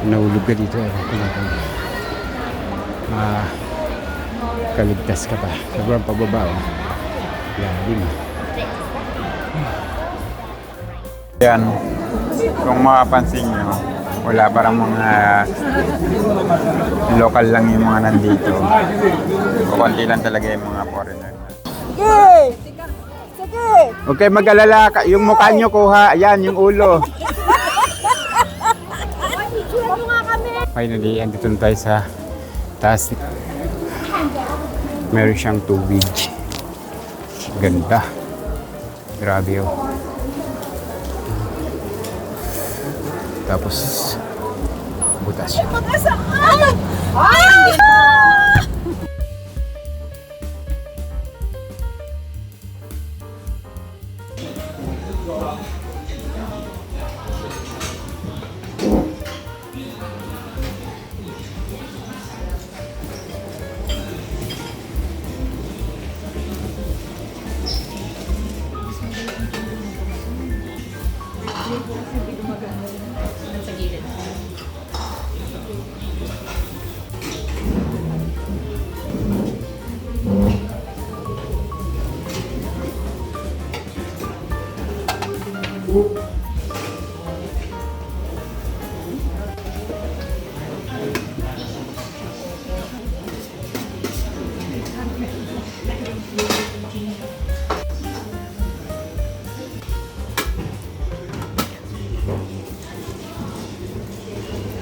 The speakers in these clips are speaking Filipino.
nahulog ka dito, kaligtas ka pa. Sobrang pababa, oh. Lalim. Yan, kung mapapansin nyo, wala parang mga local lang yung mga nandito. Kukunti lang talaga yung mga foreigner. Sige! Sige! Okay, mag-alala. Yung mukha nyo kuha. Ayan, yung ulo. Finally, andito na tayo sa taas. Meron siyang tubig. Ganda. Grabe, oh. Tapos, butas siya.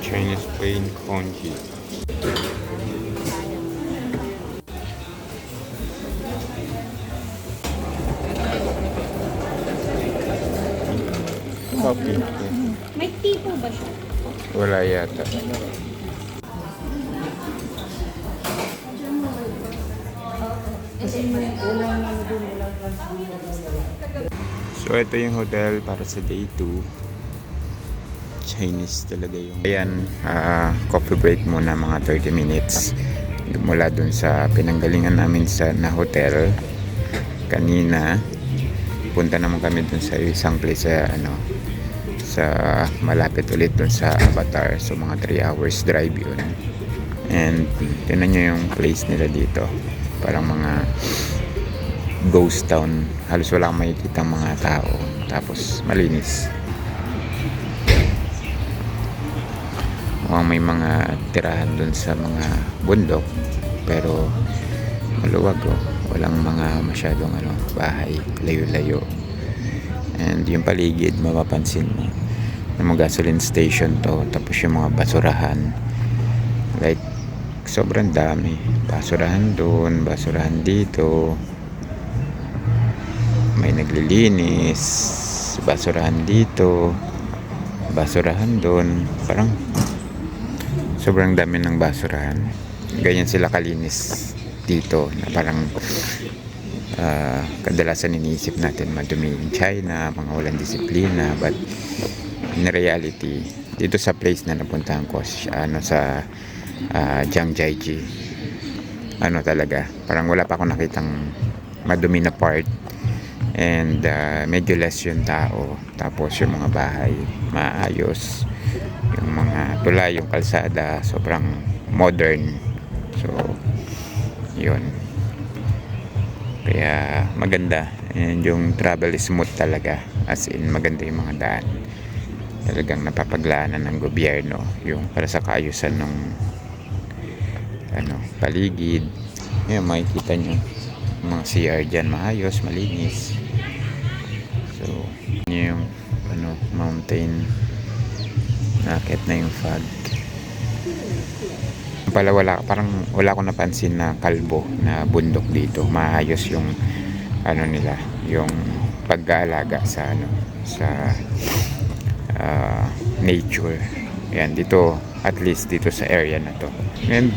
Chinese plain congee. Coffee. May tea po ba siya? Wala yata. So ito yung hotel para sa day 2. Chinese talaga yung ayan, coffee break muna mga 30 minutes mula dun sa pinanggalingan namin na hotel kanina. Punta naman kami dun sa isang place sa malapit ulit dun sa Avatar, so mga 3 hours drive yun. And tingnan nyo yung place nila dito, parang mga ghost town, halos wala kang makikita mga tao, tapos malinis. May mga tirahan dun sa mga bundok pero maluwag, walang mga masyadong bahay, layo-layo. And yung paligid mapapansin mo na mga gasoline station to, tapos yung mga basurahan, like sobrang dami, basurahan dun, basurahan dito, may naglilinis, basurahan dito, basurahan dun, parang sobrang dami ng basurahan. Ganyan sila kalinis dito, na parang kadalasan iniisip natin madumi in China, mga walang disiplina, but in reality dito sa place na napuntahan ko sa Zhangjiajie, talaga parang wala pa akong nakitang madumi na part. And medyo less yung tao, tapos yung mga bahay maayos, yung mga tulay, yung kalsada sobrang modern. So yun, kaya maganda, and yung travel is smooth talaga, as in maganda yung mga daan, talagang napapaglaanan ng gobyerno yung para sa kaayusan ng paligid. Yan, makikita nyo mga CR dyan, maayos, malinis. So yung mountain, nakit na yung fog pala. Parang wala akong napansin na kalbo na bundok dito. Maayos yung nila, yung pag-aalaga sa nature. Yan dito, at least dito sa area na to. And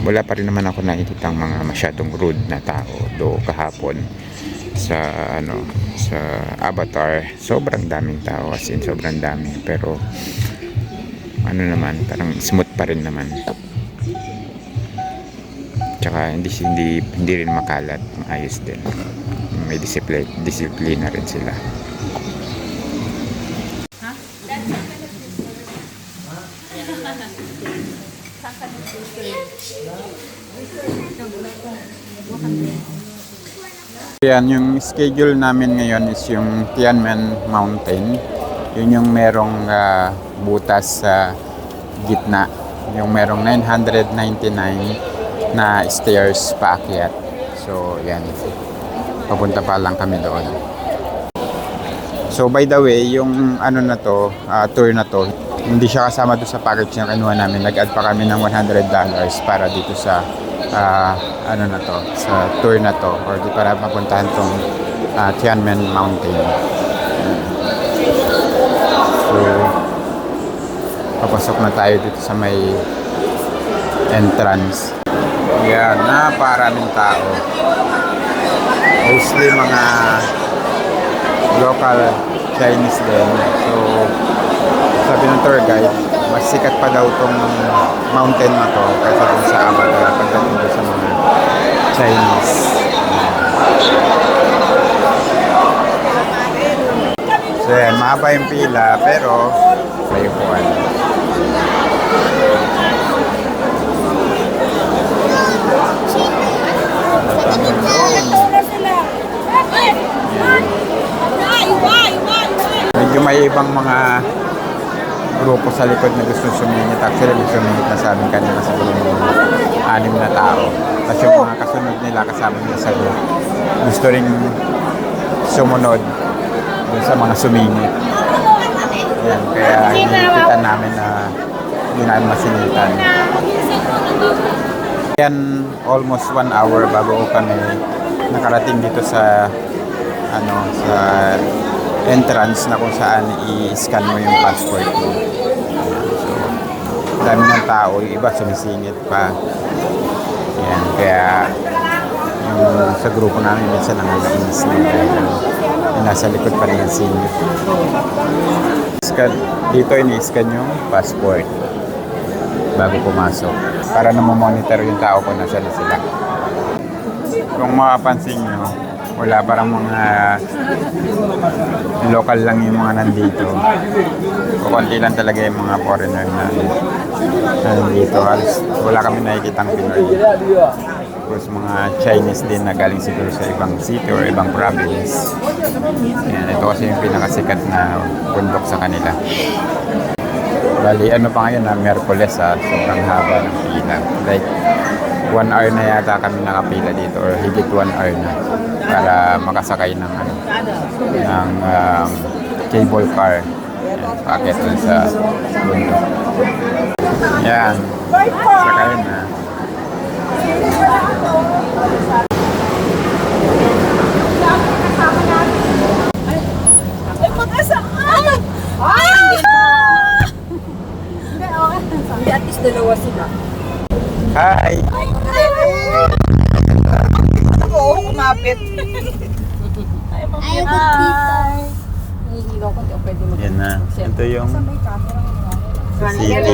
wala pa rin naman ako nakikitang mga masyadong rude na tao. Do kahapon sa sa Avatar, sobrang daming tao, as in sobrang dami, pero naman, parang smooth pa rin naman. Tsaka hindi rin makalat, maayos din, may disiplina rin sila. Yan, yung schedule namin ngayon is yung Tianmen Mountain. Yun yung merong butas sa gitna. Yung merong 999 na stairs paakyat. So, yan. Papunta pa lang kami doon. So, by the way, yung ano na to, tour na to, hindi siya kasama doon sa package na kinuha namin. Nag-add pa kami ng $100 para dito sa ano na to, sa tour na to, or di para mapuntahan tong Tianmen Mountain. So, papasok na tayo dito sa may entrance. Yan, naparaming tao. Mostly mga local Chinese din. So, sabi ng tour guide, mas sikat pa daw tong mountain na to kaysa dun sa Avatar pagdating doon sa mga Chinese. So yan, mahaba yung pila pero may upuan. Medyo may ibang mga grupo sa likod na gusto sumingit. Actually, may sumingit na sa amin kanina sa mga 6 na tao. Tapos yung mga kasunod nila kasama nila sa group, gusto rin sumunod dun sa mga sumingit. Yan, kaya hinihipitan namin na hindi namin masingitan. Yan, almost 1 hour bago kami nakarating dito sa ano, sa entrance na kung saan i-scan mo yung passport mo. So, dami ng tao, yung iba sumisingit pa. Yan, kaya yung sa grupo namin minsan nanganainis na dahil yung nasa likod pa rin yung singit. Dito ini-scan yung passport bago pumasok para na monitor yung tao kung nasa na sila. Kung makapansin nyo, wala parang mga local lang yung mga nandito. Kukunti lang talaga yung mga foreigner na nandito. Wala kami nakikitang Pinoy. Tapos mga Chinese din na galing siguro sa ibang city or ibang province. Yan, ito kasi yung pinakasikat na bundok sa kanila. Bali, ano pa ngayon na Miyerkules sobrang haba ng pila. Like, 1 hour na yata kami nakapila dito or higit 1 hour na para makasakay ng cable car. Packet dun sa bundok. Yan. Sakay na. Ay, mag-asa! Ay! Ay! Hindi, okay. Hindi, at least dalawa sila. Hi! Oo, kumapit. Ay, Ayaw ko dito. Nahihilo ko, hindi ako pwede mag- Yan na. Ito yung may camera city. May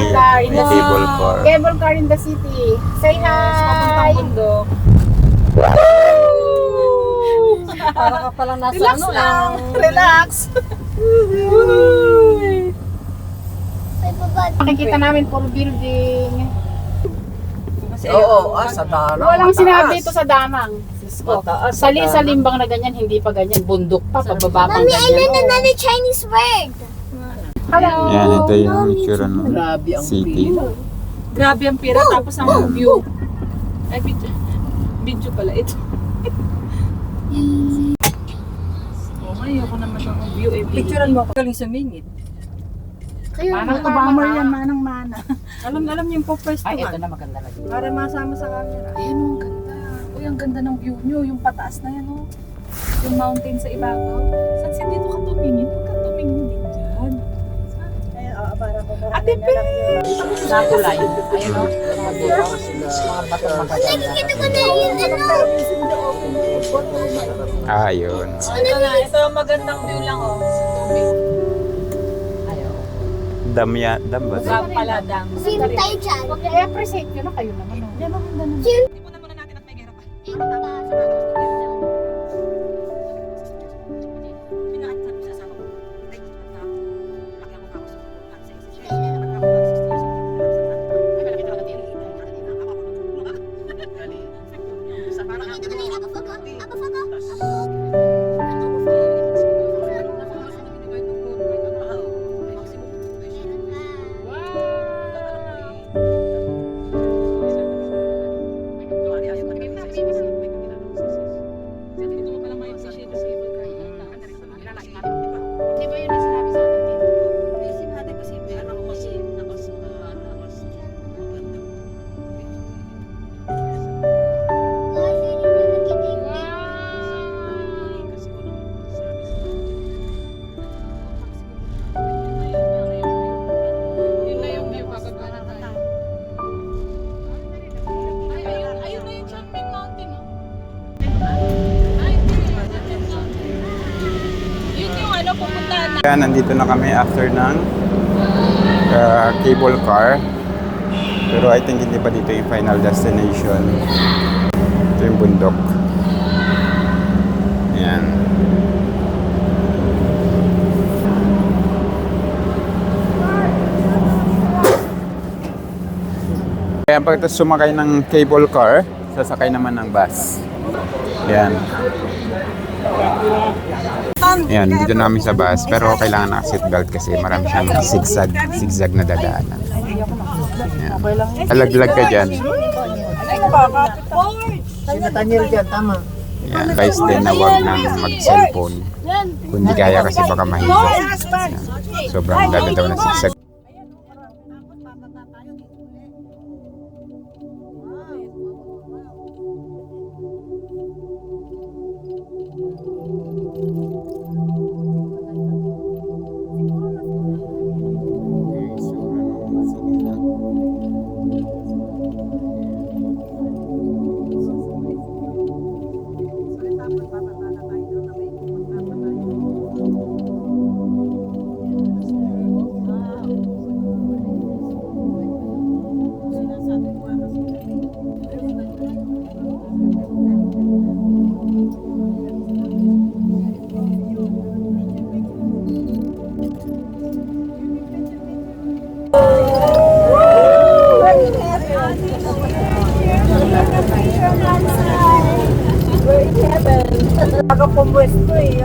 cable car. Cable car in the city. Say Papuntang hi! bundok. Para ka palang nasa Relax ano lang. Relax. Makikita namin puro building. Oo, sa Danang. Walang sinabi ito sa Danang. Mataas. Sa limbang na ganyan, hindi pa ganyan. Bundok pa, pababa pang Mommy, I learned ganyan. another Chinese word. Hello! Yan, ito yung itsura ng Grabe ang city. view. Grabe ang pira, tapos ang view. Ay, video pala ito. Oh, ayoko naman ang view. Picturean mo ako. Galing sumingit. Manang bomber yan, manang mana. Alam niyo yung po-first Ay, ito na maganda lagi. Para masama sa camera. Ayun, ang ganda. Uy, ang ganda ng view nyo. Yung pataas na yan, oh. Yung mountain sa ibabaw. Saan dito ka tumingin? Huwag ka tumingin din dyan. Ate Pe! Nakulay. Ayun o. Mga bukaw. Mga batong magaganda. Nakikita ko na yun, ano? Yun. Ito na. Ito ang magandang view lang, oh. Tubig. Ayaw. Dam ba? Dam pala, dam. Sino tayo dyan? Huwag niya i-appreciate yun na kayo naman. Oh. Yan ang ganda naman. Sino? Tipunan muna natin at may gera pa. Yan, nandito na kami after ng cable car. Pero I think hindi pa dito yung final destination. Ito yung bundok. Yan. Kaya pagkatapos sumakay ng cable car, sasakay naman ng bus. Yan. Yan, dito namin sa bus. Pero kailangan naka-seatbelt kasi marami siyang zigzag na dadaanan. Yan. Alaglag ka dyan. Sinatanyel dyan, tama. Yan, guys din na huwag nang mag-cellphone. Kung di kaya kasi baka mahilo. Yan. Sobrang ganda daw ng zigzag.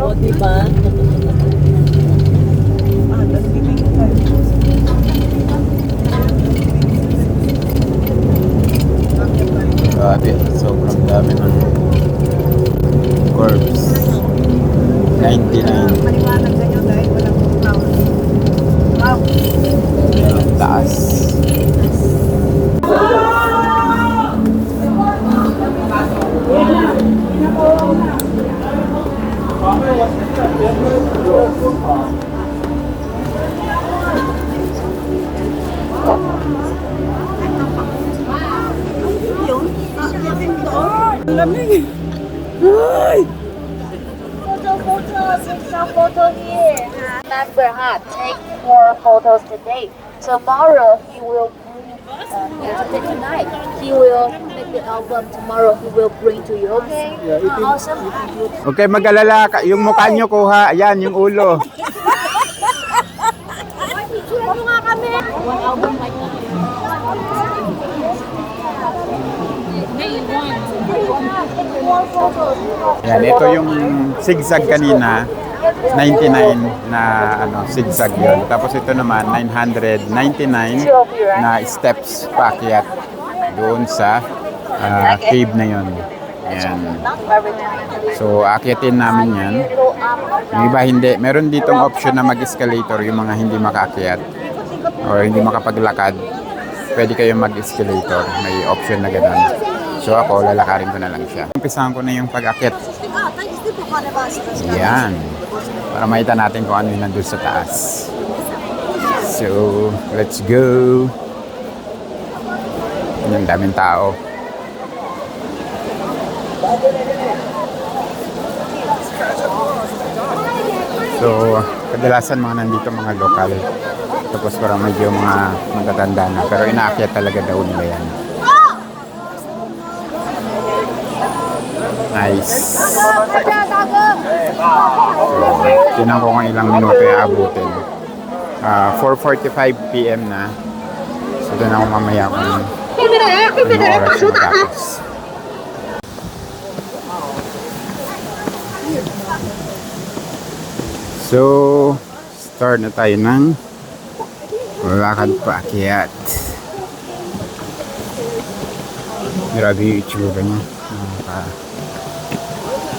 O, diba? Grabe, sobrang dami ng corpse. 99. Maliwanag ganyan dahil walang flower. Wow. Ang taas. Photo here. Remember, take more photos today. Tomorrow he will bring. Tonight he will make the album. Tomorrow he will bring to you. Okay. Awesome. Okay, mag-alala. Yung mukha nyo kuha. Ayan, yung ulo. Picture mo nga kami. One album like that. More photos. Yan, ito yung zigzag kanina. 99 na zigzag yun. Tapos ito naman 999 na steps paakyat doon sa cave na yun. Yan. So aakyatin namin yan. Yung iba hindi. Meron ditong option na mag-escalator yung mga hindi makaakyat or hindi makapaglakad. Pwede kayong mag-escalator. May option na gano'n. So ako, lalakarin ko na lang siya. Umpisahan ko na yung pag-akyat. Yan. Para makita natin kung ano yung nandun sa taas. So, let's go. Ang daming tao. So, kadalasan mga nandito mga lokal. Tapos parang medyo mga matatanda na. Pero inaakyat talaga daw nila yan. Nice. Tinan ko kung ilang minuto yung abutin. 4:45 PM na. So, tinan ko mamaya kung anong oras yung matapos. So, start na tayo ng lakad paakyat. Grabe yung itsura niya.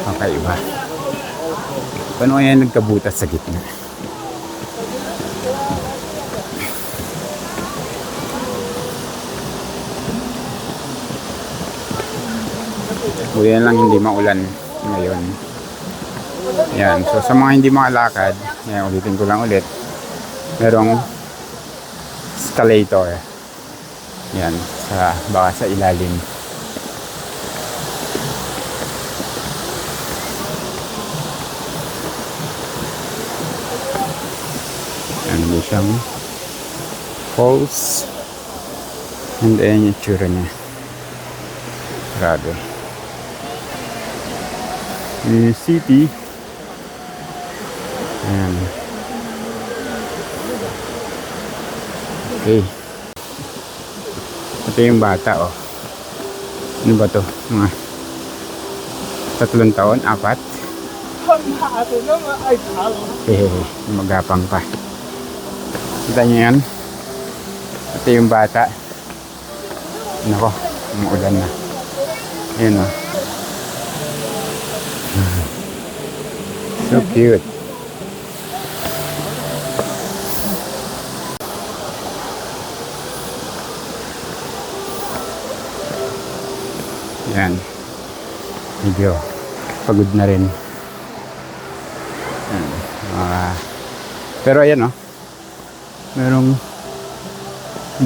Kakaiba. Paano kaya nagkabutas sa gitna? Buyan lang hindi maulan ngayon. Yan. So sa mga hindi makalakad, yan, ulitin ko lang ulit. Merong escalator. Yan. Baka sa ilalim. Meron siyang falls. And ayan yung tsura niya. Grabe. Yung city. Ayan. Okay. Ito yung bata, oh. Ano ba to? Mga 3 taon, 4. Magapang pa. Kita niyo yan? Ito yung bata. Nako, umuulan na. Ayan, oh. So cute. Yan. Medyo pagod na rin. Yan. Pero ayan, oh. Merong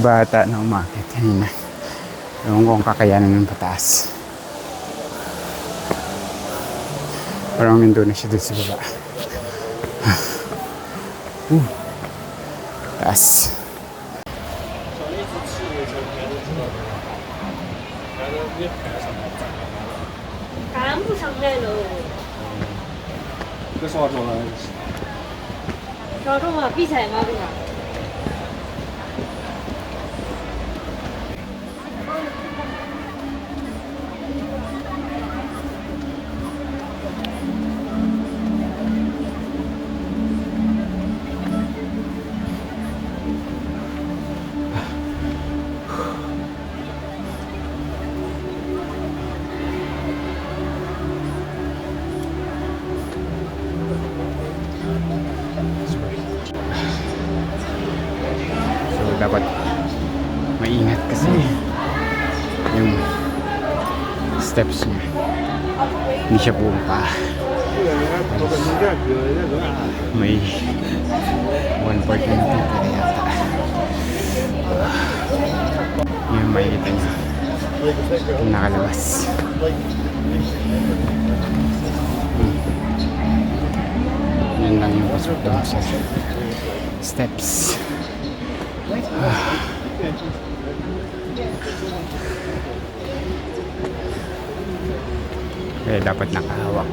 bata na umakit kanina. Ewan ko kung kakayanan ng pataas. Parang nandun na siya dun sa baba. Taas. So dapat maingat kasi yung steps niya. Hindi siya bumpa. May 1 part na natitira yata. Yung makikita niya. Yung nakalabas. Yan lang yung pasok doon sa steps. Kaya dapat nakahawak.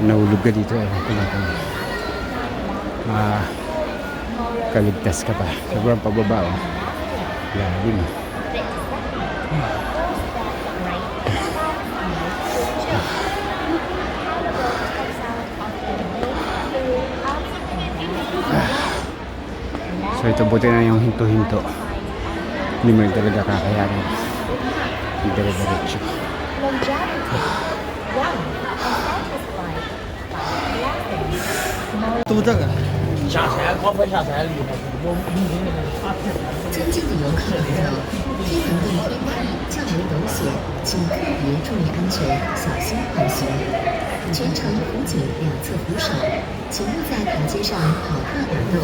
Nahulog ka dito, ewan ko lang kung kaligtas ka pa. Sobrang pababa, oh. Lalim. So ito, buti na yung hinto-hinto. Hindi mo rin talaga kakayanin. Hindi dire-diretso.尊敬的游客朋友，天河地天台较为陡险，请特别注意安全，小心航行。全程辅警两侧扶手，请勿在台阶上跑跳打斗，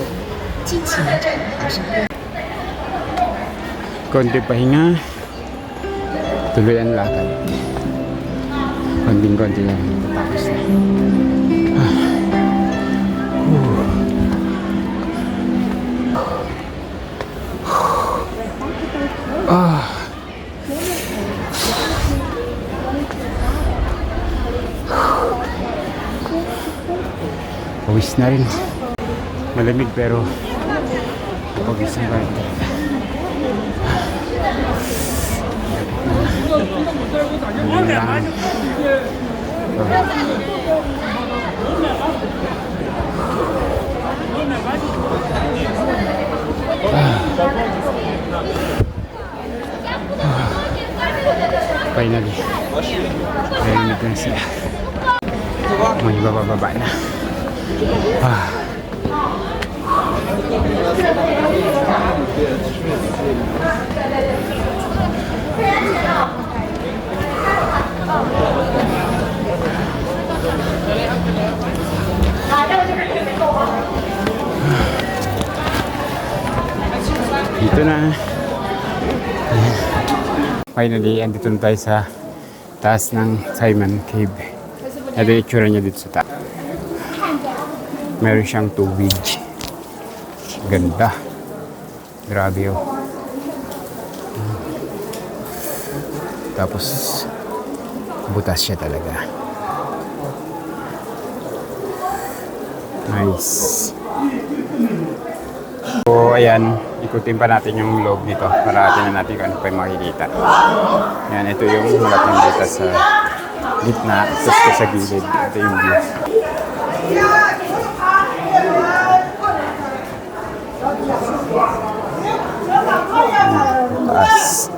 敬请站好身边。 Konti pahinga. Tuloy ang lakad. Konting-konti lang. Tapos na. Pawis na rin. Malamig pero pawis na rin talaga. Finally, narinig ko na sila. May bababa na. Dito na. Finally, andito na tayo sa taas ng Simon Cave. Ito yung itsura niya dito sa taas. Meron siyang tubig. Ganda. Grabe oh. Tapos, butas siya talaga. Nice. So, ayan. Ikutin pa natin yung loob nito para tingnan natin kung ano pa yung makikita. Ayan, ito yung malaking dito sa gitna. Tapos sa gilid. Ito yung view. Taas.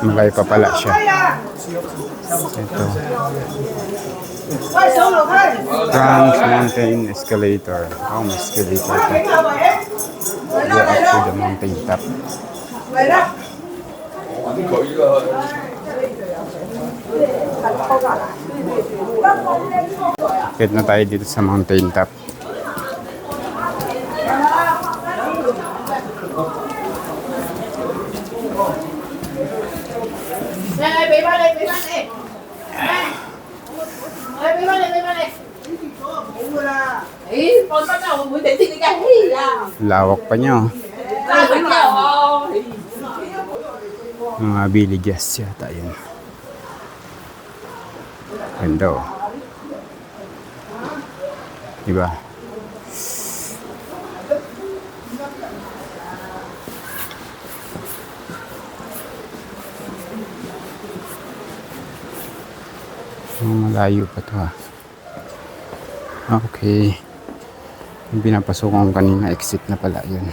Malay pa pala siya. Ito. Trans Mountain Escalator. Oh, may escalator pa. Go up to the mountain top. Akit na tayo dito sa mountain top. Lawak pa niya oh. Mga villages yata yun. Ganda oh. Diba? Malayo pa to ha. Okay. Yung pinapasukan ko kanina, exit na pala yun.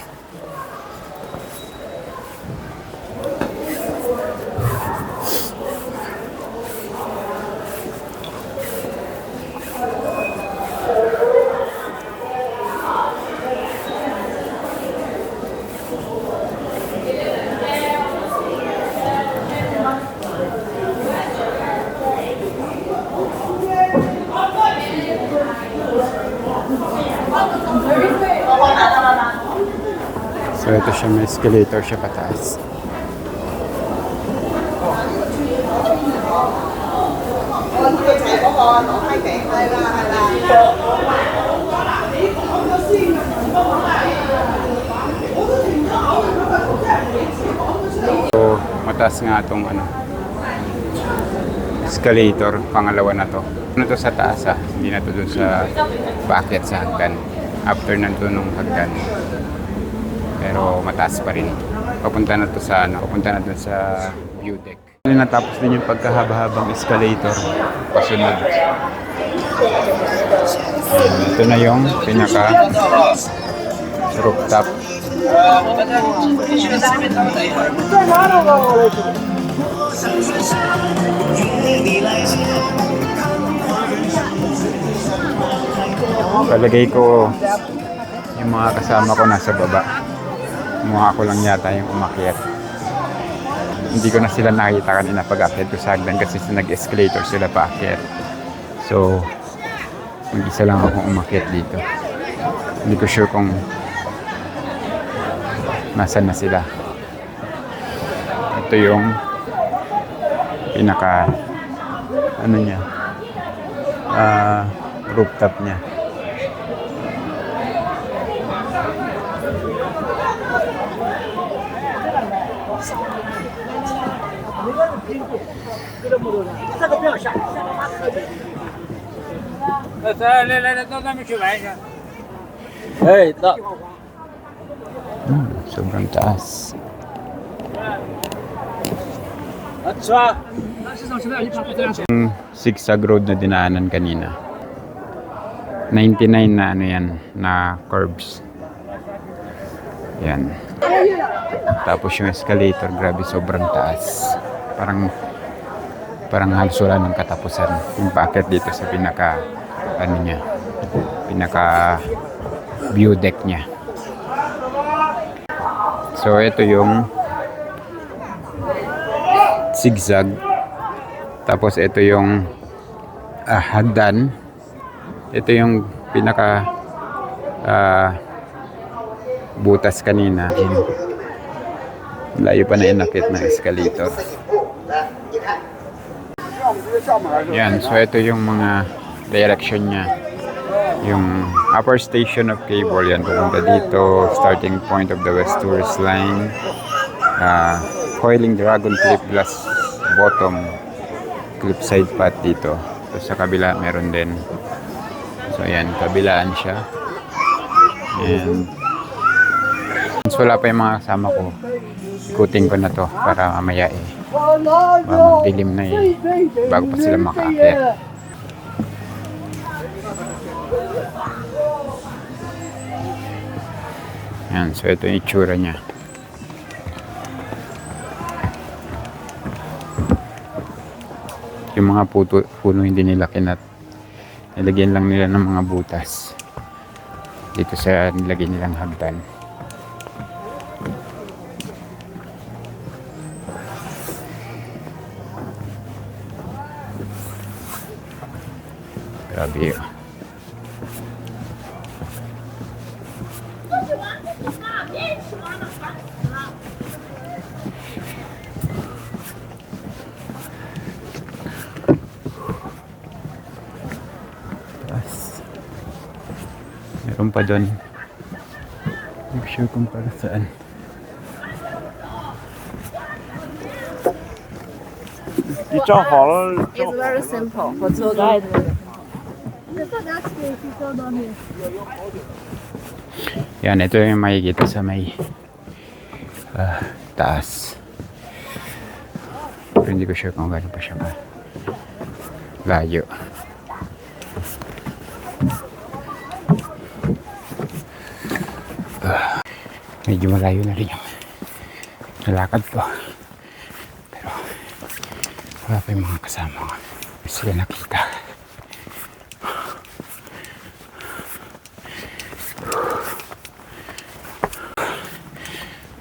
So ito siya, may escalator siya pataas. So mataas nga itong escalator, pangalawa na to. Ano to sa taas ha? Hindi na to dun sa paakyat sa hagdan. After nandun nung hagdan. Pero mataas pa rin. Papunta na to sa papunta na dun sa view deck. Natapos din yung pagkahaba-habang escalator. Pasunod. Ito na yung pinaka rooftop. Palagay ko yung mga kasama ko nasa baba. Mukha ko lang yata yung umakyat. Hindi ko na sila nakita kanina pag-akyat ko sa hagdan kasi nag-escalator sila paakyat. So, mag-isa lang akong umakyat dito. Hindi ko sure kung nasaan na sila. Ito yung pinaka niya rooftop niya. Sobrang taas. Yung zigzag road na dinaanan kanina. 99 na yan, na curves. Yan. Tapos yung escalator, grabe, sobrang taas. Parang halos wala ng katapusan. Yung paakyat dito sa pinaka view deck niya. So ito yung zigzag. Tapos ito yung hagdan. Ito yung pinaka butas kanina. Layo pa na inakit ng escalator. Yan, so ito yung mga direction niya. Yung upper station of cable, yan, pupunta dito. Starting point of the West Tourist Line. Coiling Dragon Cliff Glass Bottom Cliffside Path dito. Tapos sa kabila meron din. So yan, kabilaan siya. And once wala pa yung mga kasama ko, ikutin ko na to para mamaya magdilim na bago pa sila makaakyat. Yan, so ito yung itsura niya. Yung mga puno hindi nila kinat. Nilagyan lang nila ng mga butas dito sa nilagyan nilang hagdan. Grabe yun. Meron pa doon. Hindi ko sure kung para saan. It's very simple for tour guide. Yan, ito yung makikita sa may taas. Pero hindi ko sure kung gano'n pa siya ba. Layo. Medyo malayo na rin yung nalakad ko. Pero wala pa yung mga kasama ko. Hindi sila nakita.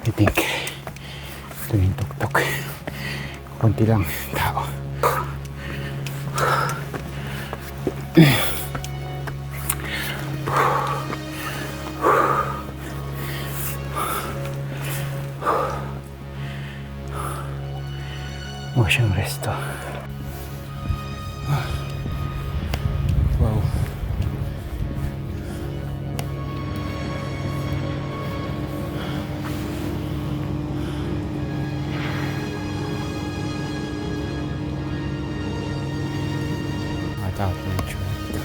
I think ito yung tuktok. Kunti lang tao. O siyang resto. Wow. Matakot na yung tsura dito.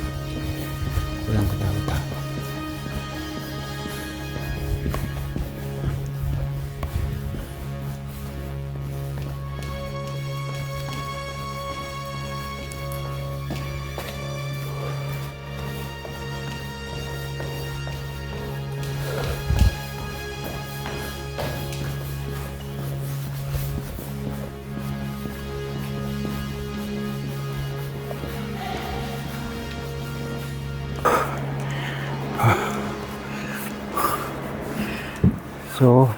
Kulang katakot-takot. So,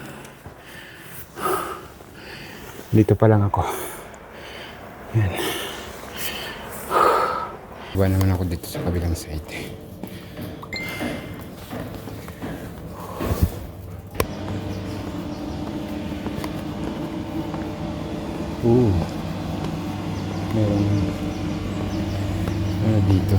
dito pa lang ako. Yan. Iba naman ako dito sa kabilang side. Meron dito.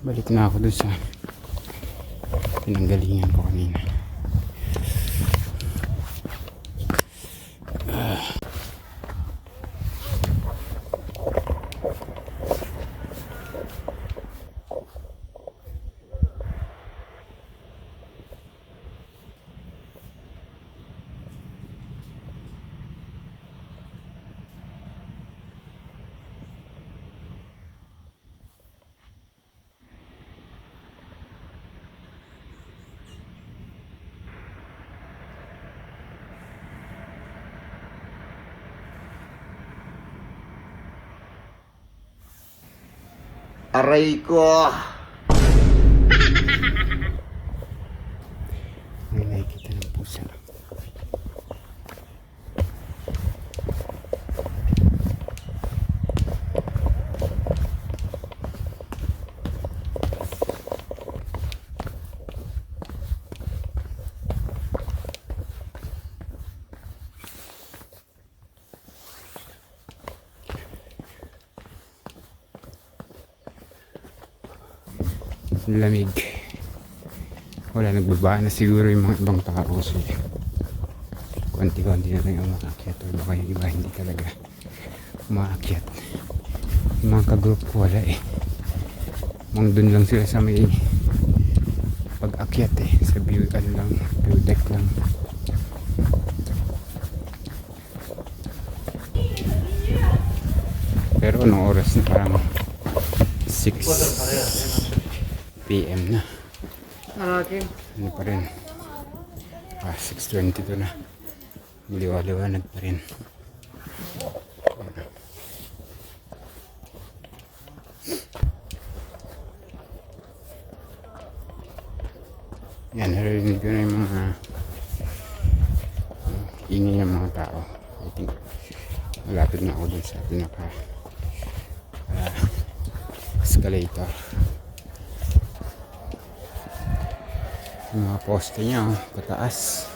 Balik na ako dun sa pinanggalingan ko kanina. Aray ko! May nakikita ng pusa. Lamig. Wala, nagbaba na siguro yung mga ibang tao kasi konti-konti na lang yung umaakyat or baka yung iba hindi talaga umaakyat. Yung mga kagroup ko wala eh. Mang dun lang sila sa may pag-akyat eh. Sa view, ano lang, view deck lang. Pero anong oras na, parang 6 PM na. Ano pa rin? 6:22 na. Liwa-liwanag pa rin. Yan, narinig ko na yung mga ingay ng mga tao. I think malapit na ako dun sa pinaka escalator. Yung mga poste niya, pataas.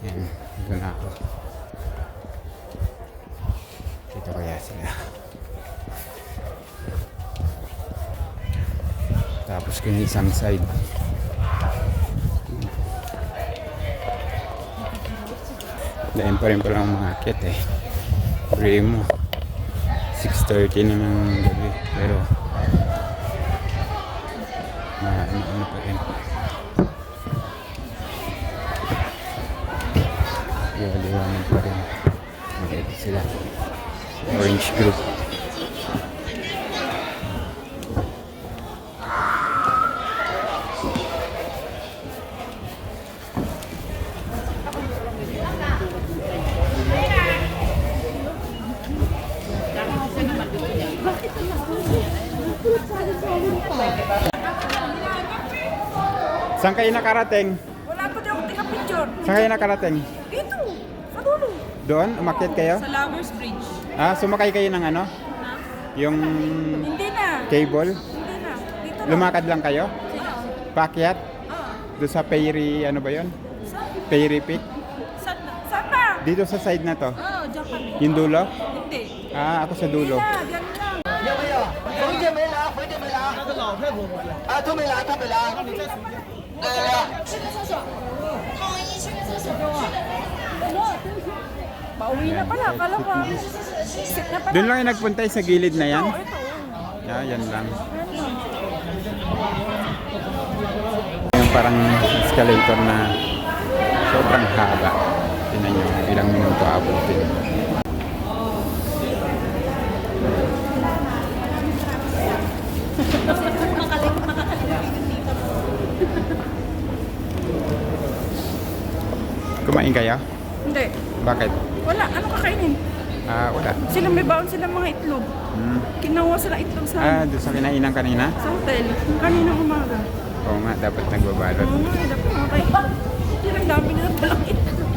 Yan, doon ako. Dito kaya sila. Tapos kung isang side. Dahil pa rin palang mga akit eh. Pray mo. 6:30 na ng gabi. Pero ano pa rin. Liwanag pa rin. Makita sila. Orange group. Saan kayo nakarating? Wala pa di ako tika-picture. Saan kayo nakarating? Dito, sa dulo. Doon? Umakyat kayo? Sa Lovers Bridge. Sumakay kayo ng ano? Yung Hindi na. cable? Hindi na. Dito na. Lumakad lang kayo? Paakyat? Doon sa Pairie, ano ba yun? Pairie Peak? Saan na? Saan na? Dito sa side na to? Oo, diyan kami. Yung dulo? Hindi. Ako sa dulo. Na, diyan lang. 回见没来，回见没来。那个老太婆回来。啊，他没来，他没来。来来来。 Pauwi na pala. Akala ko. Sit na pala. Doon lang yung nagpuntay sa gilid na yan? Oo, ito. Yan lang. Yung parang escalator na sobrang haba. Tingnan nyo, ilang minuto abutin. Kumain kayo? Hindi. Bakit? Wala. Ano kakainin? Wala. Sila may baon sila mga itlog. Kinuha sila itlog sa Doon sa kinainan kanina? sa hotel. Kaninang umaga. Oo nga, dapat nagbabalot. Oo nga, dapat mga kayo. Hindi lang dami nila palang itlog.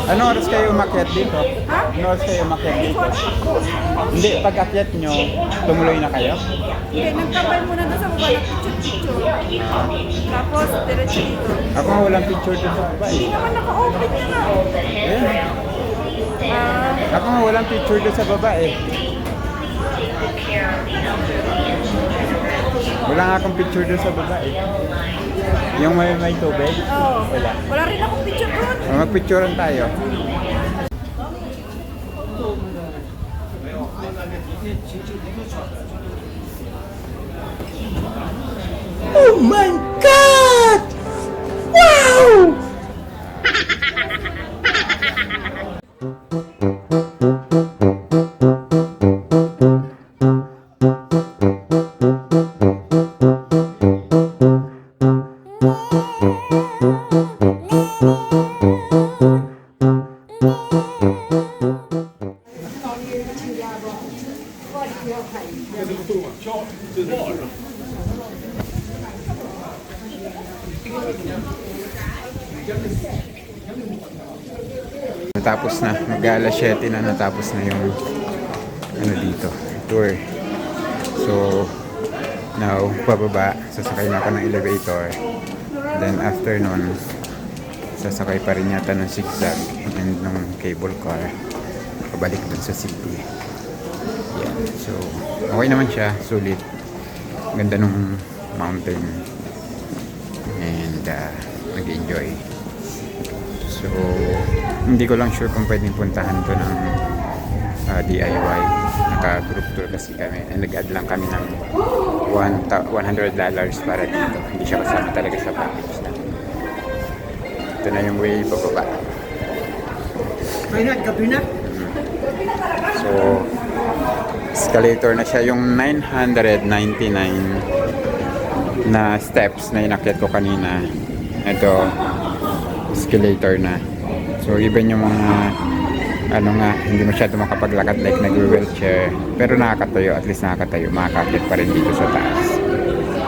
Ano oras kayo umakyat dito? Ha? Ano oras kayo umakyat dito? Hindi, pag akyat nyo, tumuloy na kayo? Okay, nagtambay muna doon sa baba ng picture-picture. Tapos, diretso dito. Ako nga walang picture doon sa baba Hindi eh. naman naka-open yun ah. Ako nga walang picture doon sa baba eh. Wala nga akong picture doon sa baba eh. Yung may tubig? Oo. Wala. Wala rin akong picture doon. Magpicturean tayo. Oh my God! Wow! Natapos na, mag-alas 7 na, natapos na yung ano dito, tour. So now, bababa, sasakay na ako ng elevator. Then after nun, sasakay pa rin yata ng zigzag and ng cable car pabalik dun sa city. Yan. So okay naman siya, sulit. Ganda nung mountain and nag-enjoy. So hindi ko lang sure kung pwedeng puntahan to ng DIY. Naka-group tour kasi kami and nag-add lang kami ng $100 para dito. Hindi siya kasama talaga sa package na. Ito na yung way pababa. So escalator na siya, yung 999 na steps na inakyat ko kanina. Ito escalator na. So even yung mga ano nga, hindi masyado makapaglakad like nag-wheelchair, pero nakakatayo, at least nakakatayo, makakakit pa rin dito sa taas.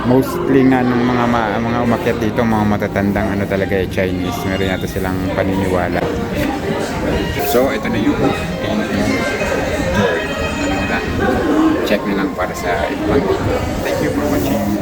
Mostly nga ng mga umakyat dito, mga matatandang ano talaga Chinese, meron yata silang paniniwala. So ito na yung end ng tour. Ano na, check na lang para sa ibang video. Thank you for watching.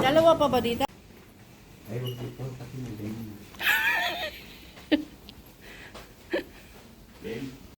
Dalawa pa ba dito?